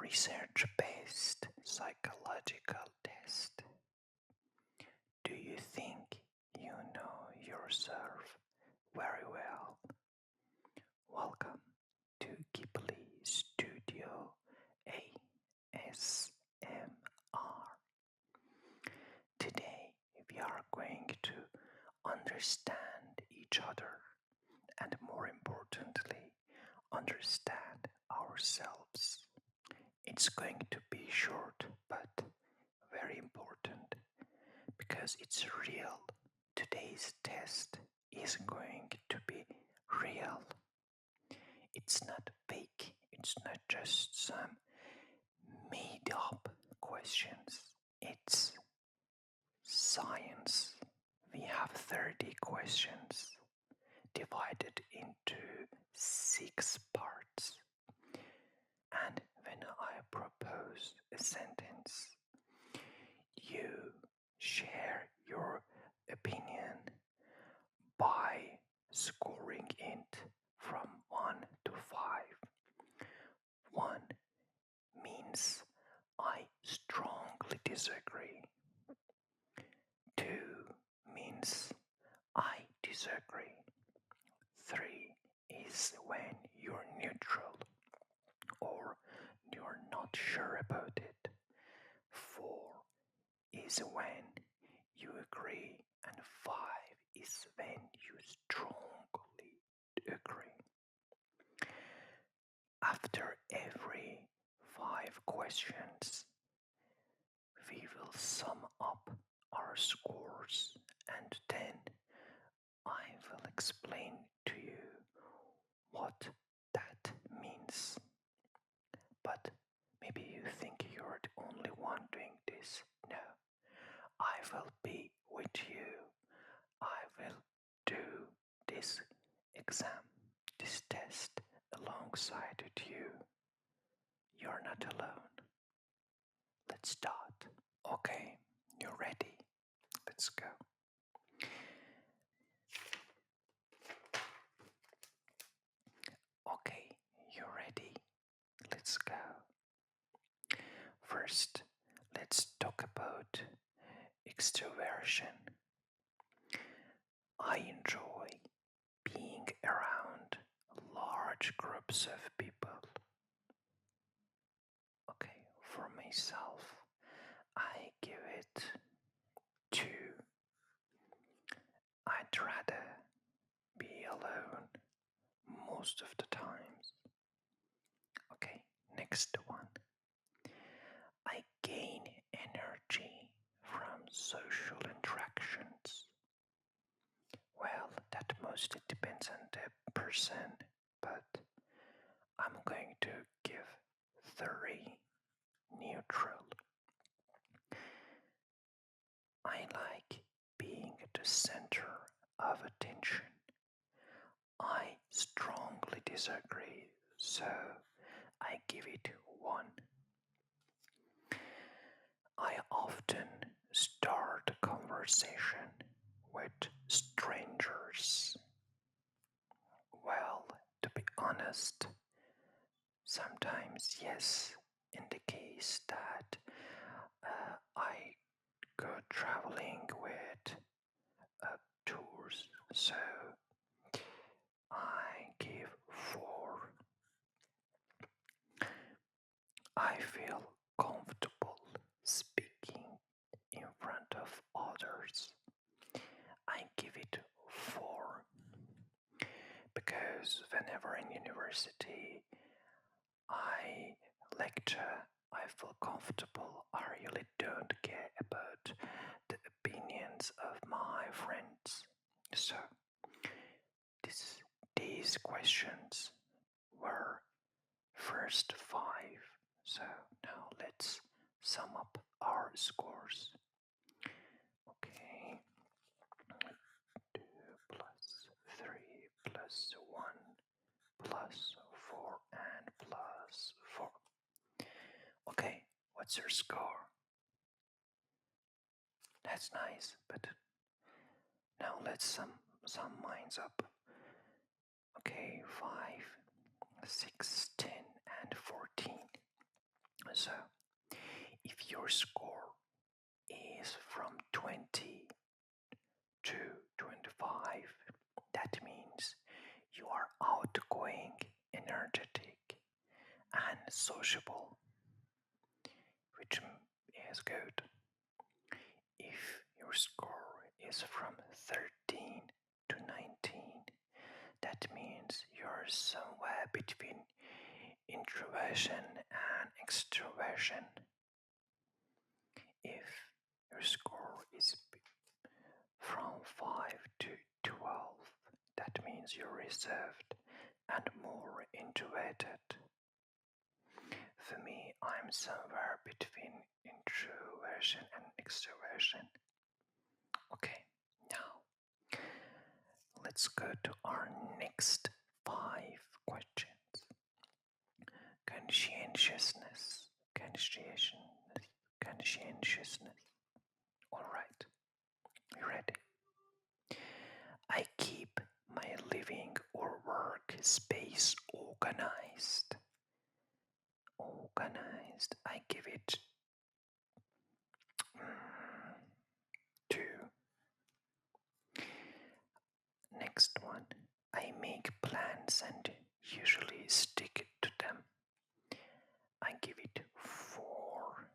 research-based psychological test. Do you think you know yourself very well? Welcome to Ghibli Studio ASMR. Today we are going to understand each other and, more importantly, understand ourselves. It's going to be short but very important because it's real. Today's test is going to be real. It's not fake, it's not just some made up questions. It's science. We have 30 questions divided into 6 parts. And when I propose a sentence, you share your opinion by scoring it from 1 to 5. 1 means I strongly disagree. 2 means I disagree. 3 is when you're neutral or you're not sure about it. 4 is when you agree, and 5 is when you strongly agree. After every 5 questions, we will sum up our scores, and then I will explain to you what that means. But maybe you think you're the only one doing this. No, I will be with you. I will do this exam, this test alongside with you. You're not alone. Let's start. Okay, you're ready. Let's go. Okay, you're ready. Let's go. First, let's talk about extroversion. I enjoy being around large groups of people. Okay, for myself, I give it 2. I'd rather be alone most of the times. Okay, next one. I gain energy from social interactions. Well, that mostly depends on the person, but I'm going to give 3 neutral. I like being at the center of attention. I strongly disagree, so I give it 1. I often start a conversation with strangers. Well, to be honest, sometimes yes, in the case that I go traveling with tours, so I give 4. I feel comfortable speaking in front of others. I give it 4 because whenever in university I lecture, I feel comfortable. I really don't care about the opinions of my friends. So these questions were first 5. So now let's sum up our scores. Okay. 2 plus 3 plus 1 plus 4 and plus 4. Okay, what's your score? That's nice, but now let's sum mines up. Okay, 5, 6, 10, and 14. sociable, which is good. If your score is from 13 to 19, that means you're somewhere between introversion and extroversion. If your score is from 5 to 12, that means you're reserved and more introverted. For me, I'm somewhere between introversion and extroversion. Okay, now let's go to our next 5 questions. Conscientiousness, conscientiousness. All right, you ready? I keep my living or work space organized. Organized. I give it 2. Next one. I make plans and usually stick to them. I give it 4.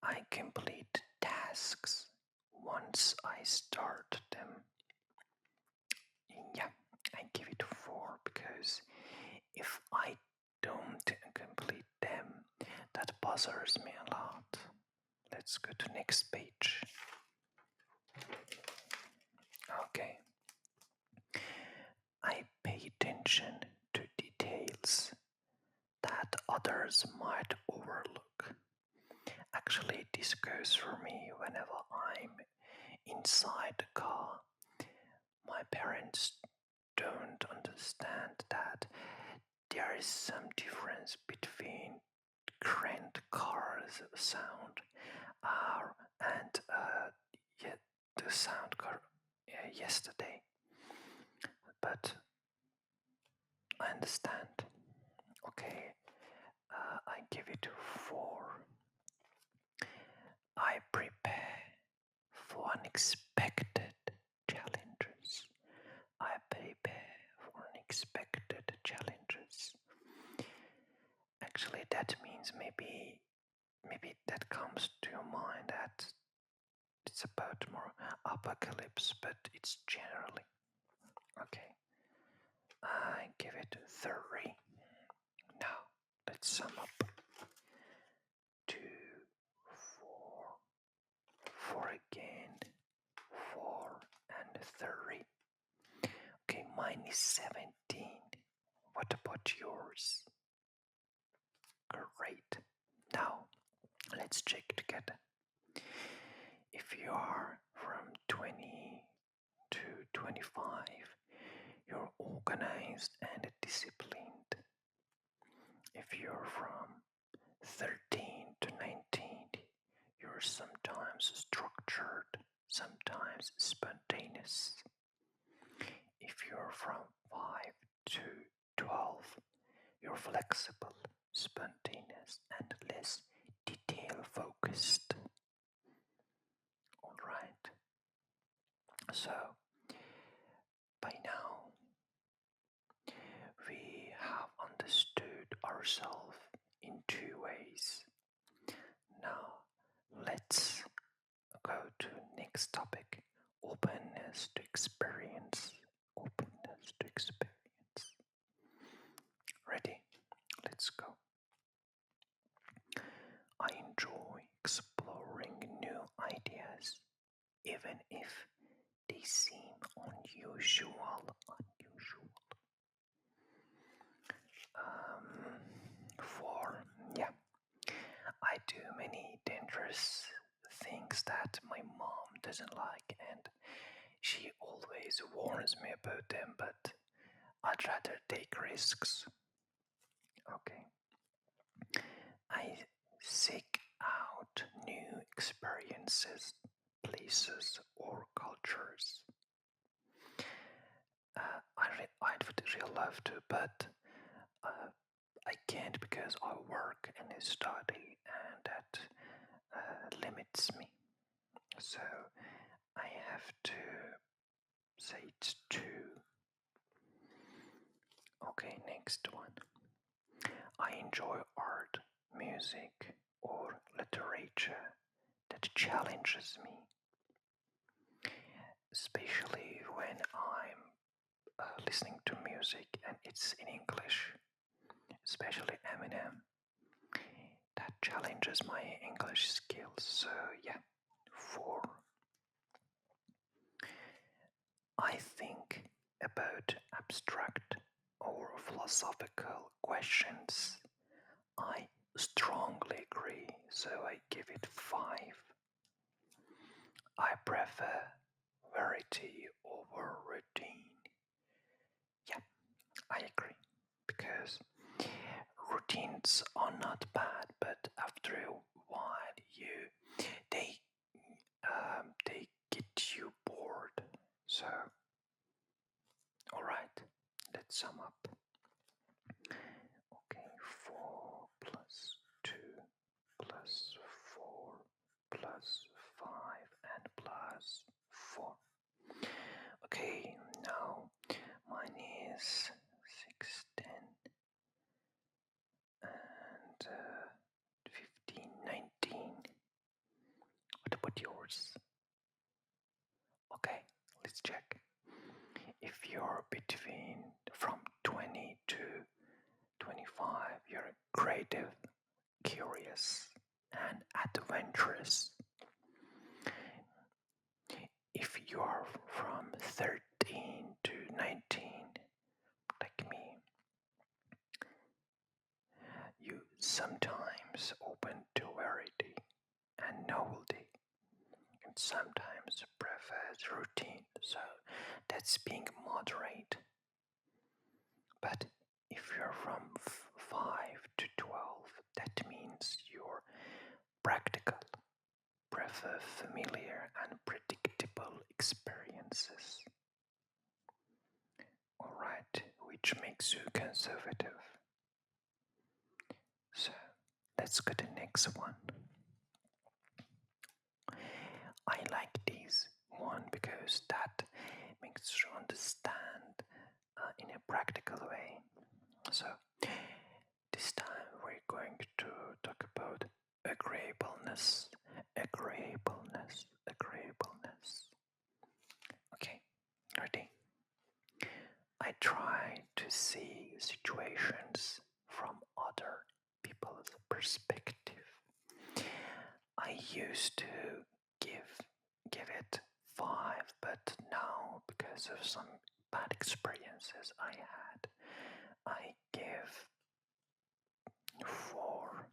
I complete tasks once I start them. Yeah, I give it 4 because if I don't complete them, that bothers me a lot. Let's go to next page. Okay. I pay attention to details that others might overlook. Actually, this goes for me whenever I'm inside the car. My parents don't understand that there is some difference between grand cars sound and the sound car yesterday. But I understand. Okay, I give it 4. I prepare for unexpected challenges. I prepare for unexpected challenges. Actually, that means maybe that comes to your mind that it's about more apocalypse, but it's generally. Okay. I give it 3. Now, let's sum up. 2, 4, 4 again, 4 and 3. Okay, mine is 17. What about yours? Great. Now, let's check together. If you are from 20 to 25, you're organized and disciplined. If you're from 13 to 19, you're sometimes structured, sometimes spontaneous. If you're from 5 to 12, you're flexible, spontaneous, and less detail focused. Alright, so by now we have understood ourselves in 2 ways. Now let's go to next topic. Openness to experience. Openness to experience. Ready? Let's go. I enjoy exploring new ideas, even if they seem unusual. 4. Yeah. I do many dangerous things that my mom doesn't like, and she always warns me about them, but I'd rather take risks. Okay. I seek out new experiences, places, or cultures. I'd really love to, but I can't because I work and I study, and that limits me. So I have to say it's 2. Okay, next one. I enjoy art, music, or literature that challenges me, especially when I'm listening to music and it's in English, especially Eminem. That challenges my English skills. So, yeah, 4. I think about abstract or philosophical questions. I strongly agree, so I give it 5. I prefer variety over routine. Yeah, I agree. Because routines are not bad, but after a while, they they get you bored. So, all right, let's sum up. Okay, 4 plus 2 plus 4 plus 5 and plus 4. Okay, now mine is 6, 10, and 15, 19. What about yours? Okay, let's check. If you're between from 20 to 25, you're creative, curious, and adventurous. If you are from 13 to 19, like me, you sometimes open to variety and novelty, and sometimes prefer routine. So that's being moderate. But if you're from 5 to 12, that means you're practical, prefer familiar and predictable experiences. Alright, which makes you conservative. So let's go to the next one. I like this one because that makes you understand in a practical way. So this time we're going to talk about agreeableness, agreeableness, agreeableness. Okay, ready? I try to see situations from other people's perspective. I used to give it 5, but now because of some bad experiences I had, I give 4.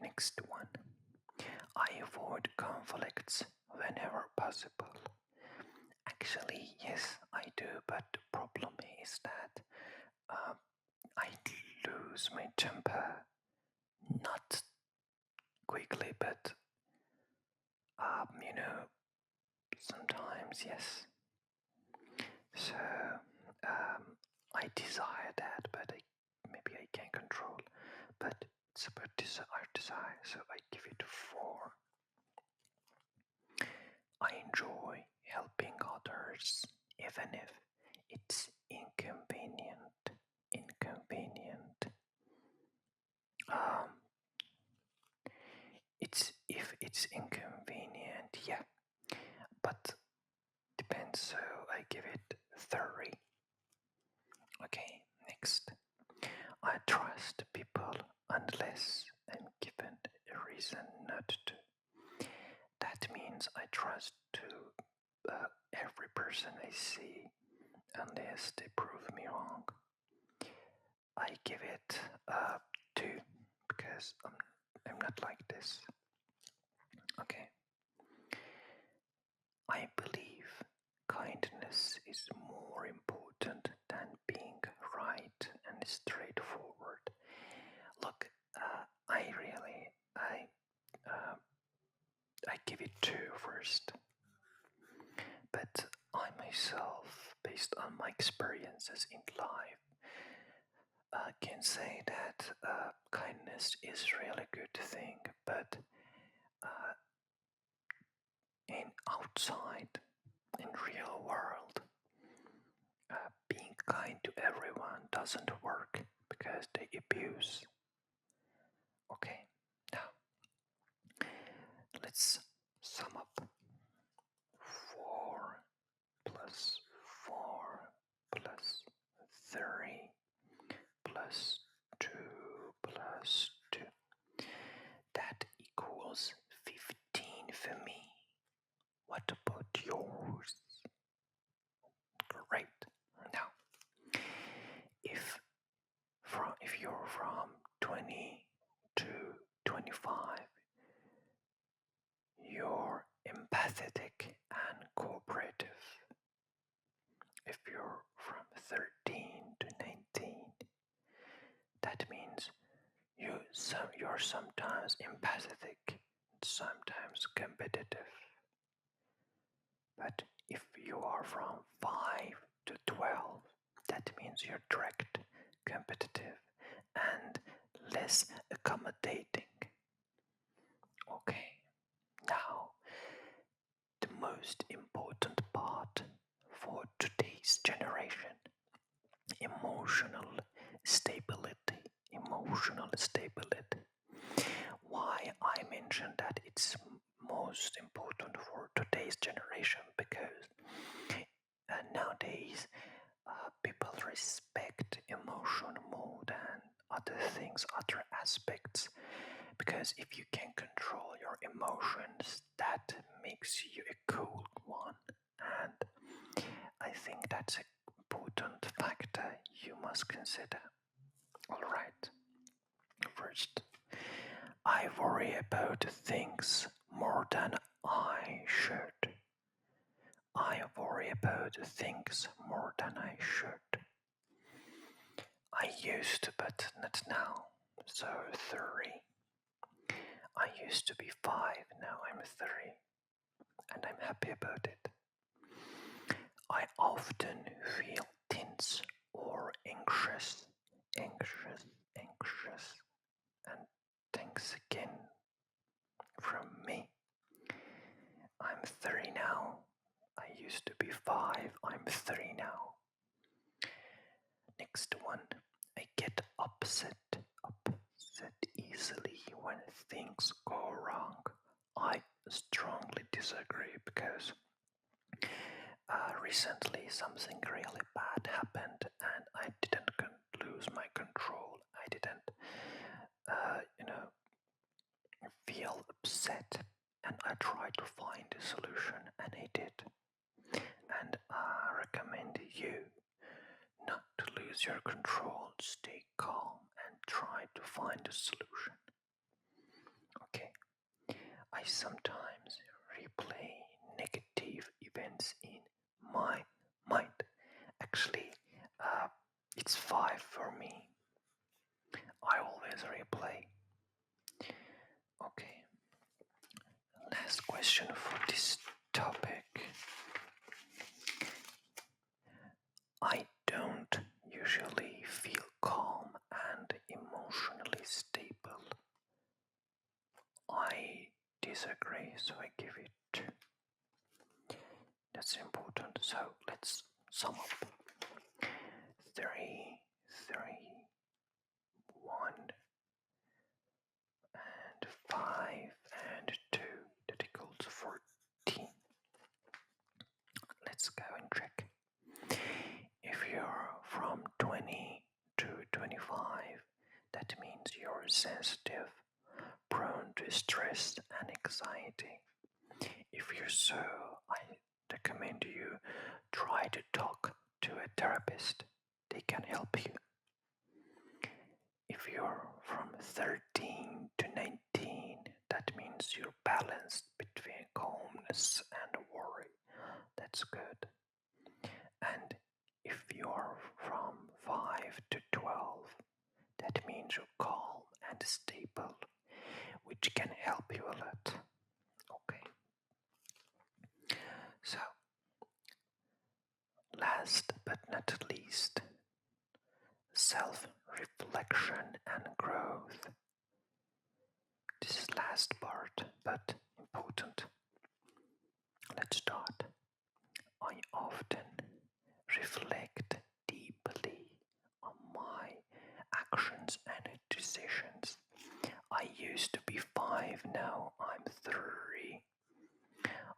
Next one. I avoid conflicts whenever possible. Actually, yes, I do, but the problem is that I lose my temper not quickly, but sometimes, yes. So I desire that, but maybe I can't control. But it's about our desire, so I give it 4. I enjoy helping others, even if it's inconvenient. Inconvenient. Um, it's if it's inconvenient, yeah, but depends. So I give it 30. Okay, next. I trust people unless I'm given a reason not to. That means I trust to every person I see unless they prove me wrong. I give it 2 because I'm not like this. Okay. I believe kindness is more important than being right and straightforward. Look, uh, I give it 2 first, but I myself, based on my experiences in life, can say that kindness is really a good thing, but uh, in outside, in real world, being kind to everyone doesn't work because they abuse. Okay, now let's sum up. 4 plus 4 plus 3 plus 2 plus 2. That equals 15 for me. What about yours? Great. Now, if you're from 20 to 25, you're empathetic and cooperative. If you're from 13 to 19, that means you're sometimes empathetic, sometimes competitive. But if you are from 5 to 12, that means you're direct, competitive, and less accommodating. Okay, now the most important part for today's generation: emotional stability. Emotional stability. Why I mention that it's most important for today's generation? Because nowadays people respect emotion more than other things, other aspects. Because if you can control your emotions, that makes you a cool one. And I think that's an important factor you must consider. Alright, first, I worry about things more than I should. I worry about things more than I should. I used to, but not now. So 3. I used to be 5, now I'm 3. And I'm happy about it. I often feel tense or anxious. Anxious. And thanks again from me. I'm 3 now. I used to be 5. I'm 3 now. Next one. I get upset easily when things go wrong. I strongly disagree because recently something really bad happened and I didn't lose my control. I didn't, feel upset, and I tried to find a solution, and I did. And I recommend you not to lose your control, stay calm, and try to find a solution. Okay, I sometimes replay negative events in my mind. Actually, it's 5 for me. I always replay. Okay, last question for this topic. I don't usually feel calm and emotionally stable. I disagree, so I give it 2. That's important. So let's sum up. 3, 1, and 5, and 2. That equals 14. Let's go and check. If you're from 20 to 25, that means you're sensitive, prone to stress and anxiety. If you're so, I recommend you try to talk to a therapist. They can help you. If you're from 13 to 19, that means you're balanced between calmness and worry. That's good. And if you're from 5 to 12, that means you're calm and stable, which can help you a lot. Okay. So, last but not least, self-reflection and growth. This is last part, but important. Let's start. I often reflect deeply on now I'm 3.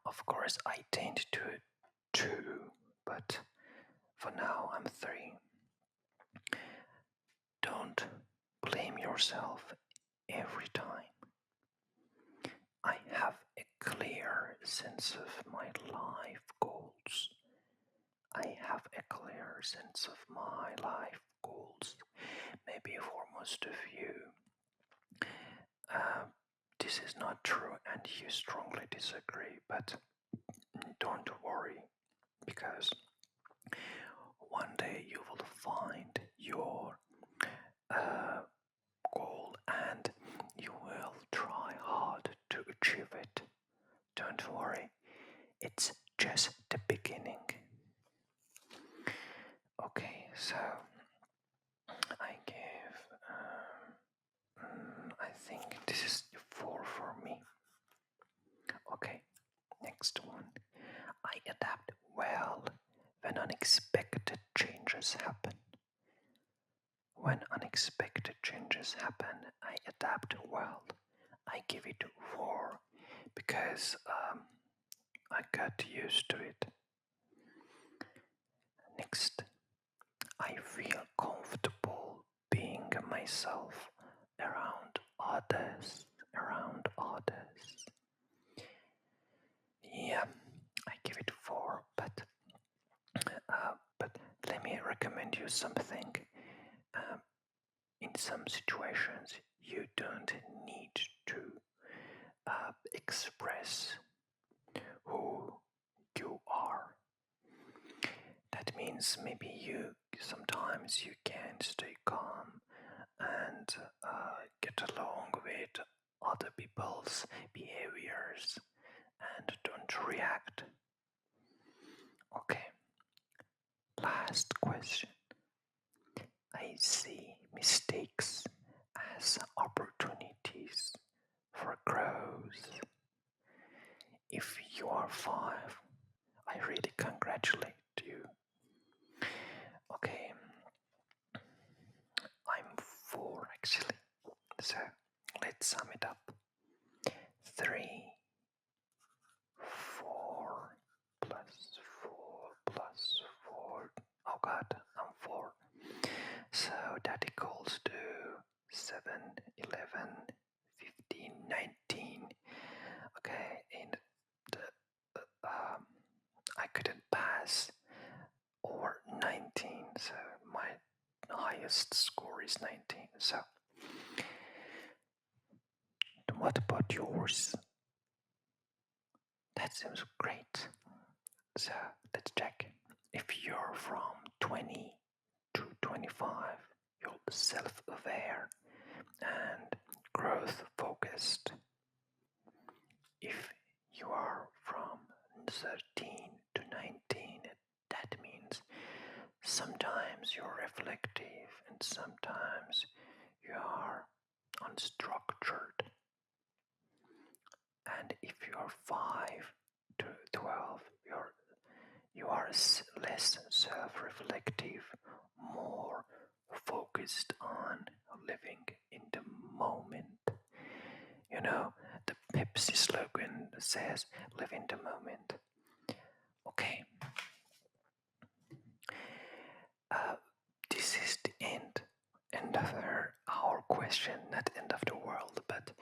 Of course, I tend to 2, but for now I'm 3. Don't blame yourself every time. I have a clear sense of my life goals. I have a clear sense of my life goals. Maybe for most of you, uh, this is not true and you strongly disagree, but don't worry, because one day you will find your goal and you will try hard to achieve it. Don't worry, it's just the beginning. Okay, so I give, I think this is 4 for me. Okay, next one. I adapt well when unexpected changes happen. When unexpected changes happen, I adapt well. I give it 4 because I got used to it. Next, I feel comfortable being myself around others. Around others. Yeah, I give it 4, but let me recommend you something. Um, in some situations, you don't need to express who you are. That means maybe sometimes you can stay calm and get along with other people's behaviors and don't react. Okay, last question. I see mistakes as opportunities for growth. If you are 5, I really congratulate you. Okay, I'm 4 actually. So let's sum it up. 3, 4 plus 4 plus 4. Oh god, I'm 4. So that equals to 7, 11, 15, 19. Okay, and I couldn't pass over 19, so my highest score is 19. So, what about yours? That seems great. So, let's check. If you're from 20 to 25, you're self aware and growth focused. If you are from 13 to 19, that means sometimes you're reflective and sometimes you are unstructured. And if you are 5 to 12, you are less self-reflective, more focused on living in the moment. You know, the Pepsi slogan says, live in the moment. Okay. This is the end of our question, not end of the world, but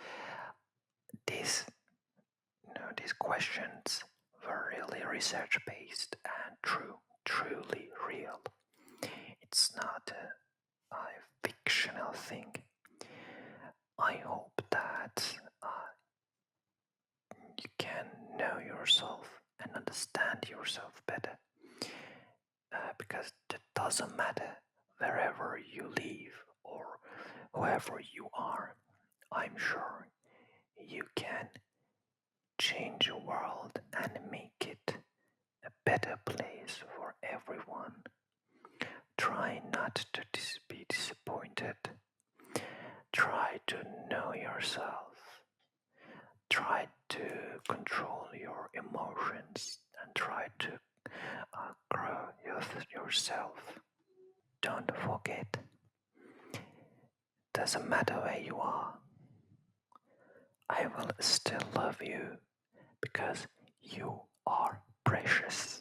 these questions were really research based and truly real. It's not a fictional thing. I hope that you can know yourself and understand yourself better, because it doesn't matter wherever you live or whoever you are. I'm sure you can change the world and make it a better place for everyone. Try not to be disappointed. Try to know yourself. Try to control your emotions and try to grow yourself. Don't forget, doesn't matter where you are. I will still love you because you are precious.